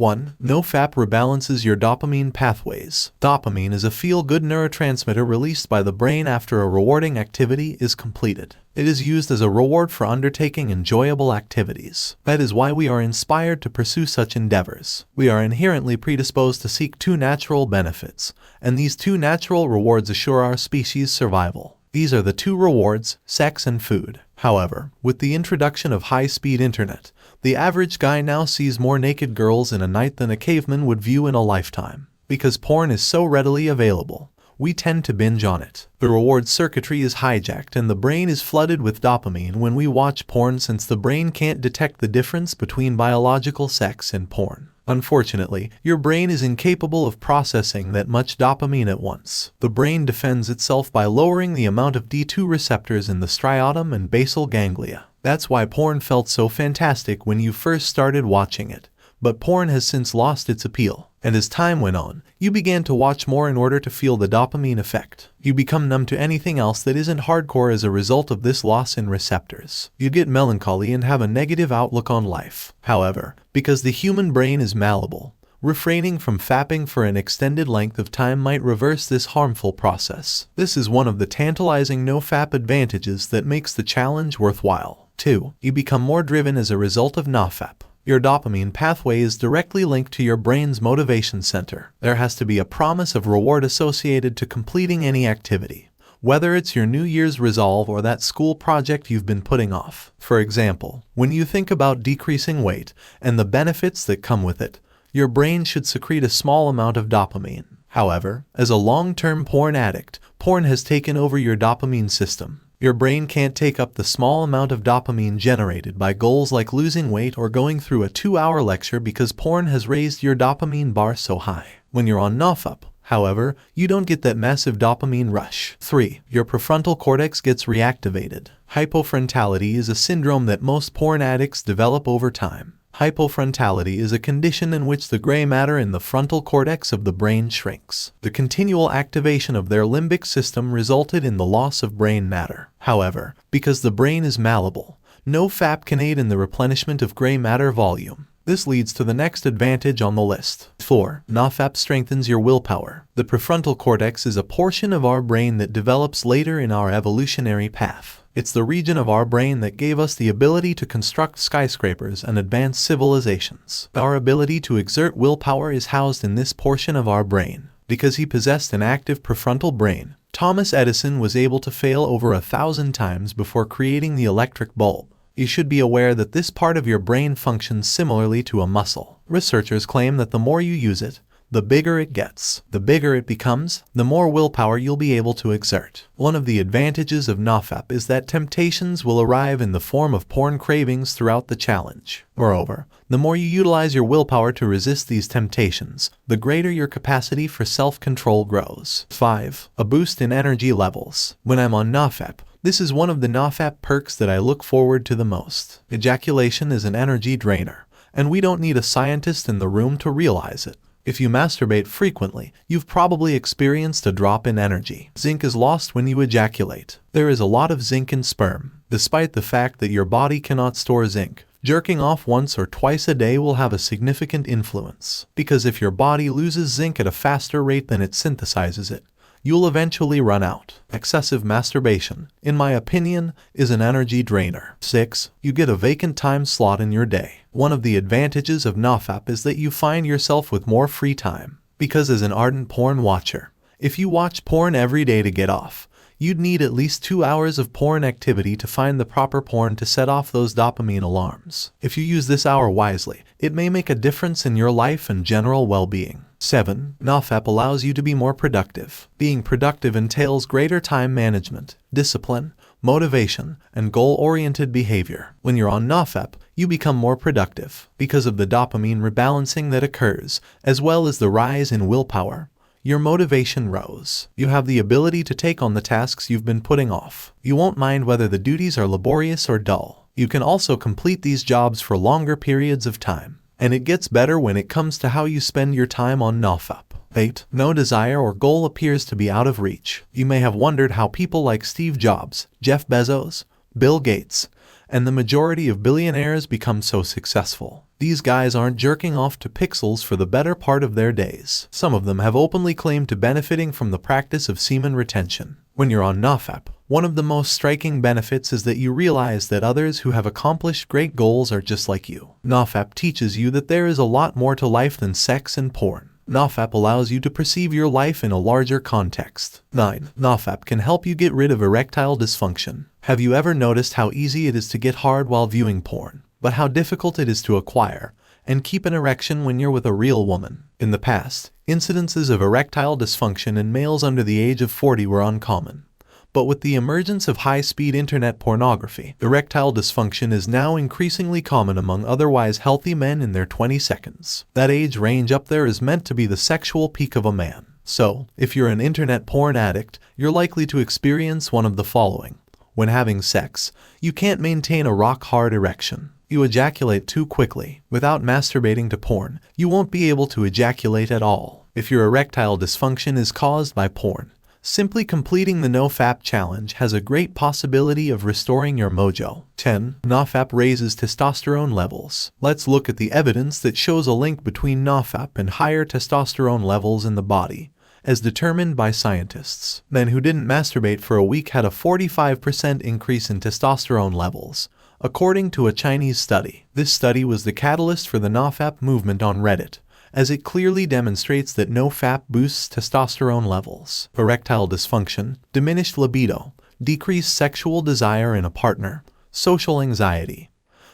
1. NoFap rebalances your dopamine pathways. Dopamine is a feel-good neurotransmitter released by the brain after a rewarding activity is completed. It is used as a reward for undertaking enjoyable activities. That is why we are inspired to pursue such endeavors. We are inherently predisposed to seek two natural benefits, and these two natural rewards assure our species' survival. These are the two rewards, sex and food. However, with the introduction of high-speed internet, the average guy now sees more naked girls in a night than a caveman would view in a lifetime. Because porn is so readily available, we tend to binge on it. The reward circuitry is hijacked and the brain is flooded with dopamine when we watch porn, since the brain can't detect the difference between biological sex and porn. Unfortunately, your brain is incapable of processing that much dopamine at once. The brain defends itself by lowering the amount of D2 receptors in the striatum and basal ganglia. That's why porn felt so fantastic when you first started watching it. But porn has since lost its appeal, and as time went on, you began to watch more in order to feel the dopamine effect. You become numb to anything else that isn't hardcore as a result of this loss in receptors. You get melancholy and have a negative outlook on life. However, because the human brain is malleable, refraining from fapping for an extended length of time might reverse this harmful process. This is one of the tantalizing NoFap advantages that makes the challenge worthwhile. 2. You become more driven as a result of NoFap. Your dopamine pathway is directly linked to your brain's motivation center. There has to be a promise of reward associated to completing any activity, whether it's your New Year's resolve or that school project you've been putting off. For example, when you think about decreasing weight and the benefits that come with it, your brain should secrete a small amount of dopamine. However, as a long-term porn addict, porn has taken over your dopamine system. Your brain can't take up the small amount of dopamine generated by goals like losing weight or going through a 2-hour lecture because porn has raised your dopamine bar so high. When you're on NoFap, however, you don't get that massive dopamine rush. 3. Your prefrontal cortex gets reactivated. Hypofrontality is a syndrome that most porn addicts develop over time. Hypofrontality is a condition in which the gray matter in the frontal cortex of the brain shrinks. The continual activation of their limbic system resulted in the loss of brain matter. However, because the brain is malleable, NoFap can aid in the replenishment of gray matter volume. This leads to the next advantage on the list. 4. NoFap strengthens your willpower. The prefrontal cortex is a portion of our brain that develops later in our evolutionary path. It's the region of our brain that gave us the ability to construct skyscrapers and advance civilizations. Our ability to exert willpower is housed in this portion of our brain. Because he possessed an active prefrontal brain, Thomas Edison was able to fail over 1,000 times before creating the electric bulb. You should be aware that this part of your brain functions similarly to a muscle. Researchers claim that the more you use it, the bigger it gets. The bigger it becomes, the more willpower you'll be able to exert. One of the advantages of NoFap is that temptations will arrive in the form of porn cravings throughout the challenge. Moreover, the more you utilize your willpower to resist these temptations, the greater your capacity for self-control grows. 5. A boost in energy levels. When I'm on NoFap, this is one of the NoFap perks that I look forward to the most. Ejaculation is an energy drainer, and we don't need a scientist in the room to realize it. If you masturbate frequently, you've probably experienced a drop in energy. Zinc is lost when you ejaculate. There is a lot of zinc in sperm. Despite the fact that your body cannot store zinc, jerking off once or twice a day will have a significant influence. Because if your body loses zinc at a faster rate than it synthesizes it, you'll eventually run out. Excessive masturbation, in my opinion, is an energy drainer. 6. You get a vacant time slot in your day. One of the advantages of NoFap is that you find yourself with more free time. Because as an ardent porn watcher, if you watch porn every day to get off, you'd need at least 2 hours of porn activity to find the proper porn to set off those dopamine alarms. If you use this hour wisely, it may make a difference in your life and general well-being. 7. NoFap allows you to be more productive. Being productive entails greater time management, discipline, motivation, and goal-oriented behavior. When you're on NoFap, you become more productive. Because of the dopamine rebalancing that occurs, as well as the rise in willpower, your motivation rose. You have the ability to take on the tasks you've been putting off. You won't mind whether the duties are laborious or dull. You can also complete these jobs for longer periods of time. And it gets better when it comes to how you spend your time on NoFap. 8. No desire or goal appears to be out of reach. You may have wondered how people like Steve Jobs, Jeff Bezos, Bill Gates, and the majority of billionaires become so successful. These guys aren't jerking off to pixels for the better part of their days. Some of them have openly claimed to benefiting from the practice of semen retention. When you're on NoFap, one of the most striking benefits is that you realize that others who have accomplished great goals are just like you. NoFap teaches you that there is a lot more to life than sex and porn. NoFap allows you to perceive your life in a larger context. 9. NoFap can help you get rid of erectile dysfunction. Have you ever noticed how easy it is to get hard while viewing porn, but how difficult it is to acquire and keep an erection when you're with a real woman? In the past, incidences of erectile dysfunction in males under the age of 40 were uncommon. But with the emergence of high-speed internet pornography, erectile dysfunction is now increasingly common among otherwise healthy men in their 20s. That age range up there is meant to be the sexual peak of a man. So, if you're an internet porn addict, you're likely to experience one of the following. When having sex, you can't maintain a rock-hard erection. You ejaculate too quickly. Without masturbating to porn, you won't be able to ejaculate at all. If your erectile dysfunction is caused by porn, simply completing the NoFap challenge has a great possibility of restoring your mojo. 10. NoFap raises testosterone levels. Let's look at the evidence that shows a link between NoFap and higher testosterone levels in the body, as determined by scientists. Men who didn't masturbate for a week had a 45% increase in testosterone levels, according to a Chinese study. This study was the catalyst for the NoFap movement on Reddit, as it clearly demonstrates that NoFap boosts testosterone levels. Erectile dysfunction, diminished libido, decreased sexual desire in a partner, social anxiety,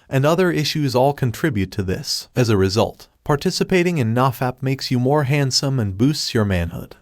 and other issues all contribute to this. As a result, participating in NoFap makes you more handsome and boosts your manhood.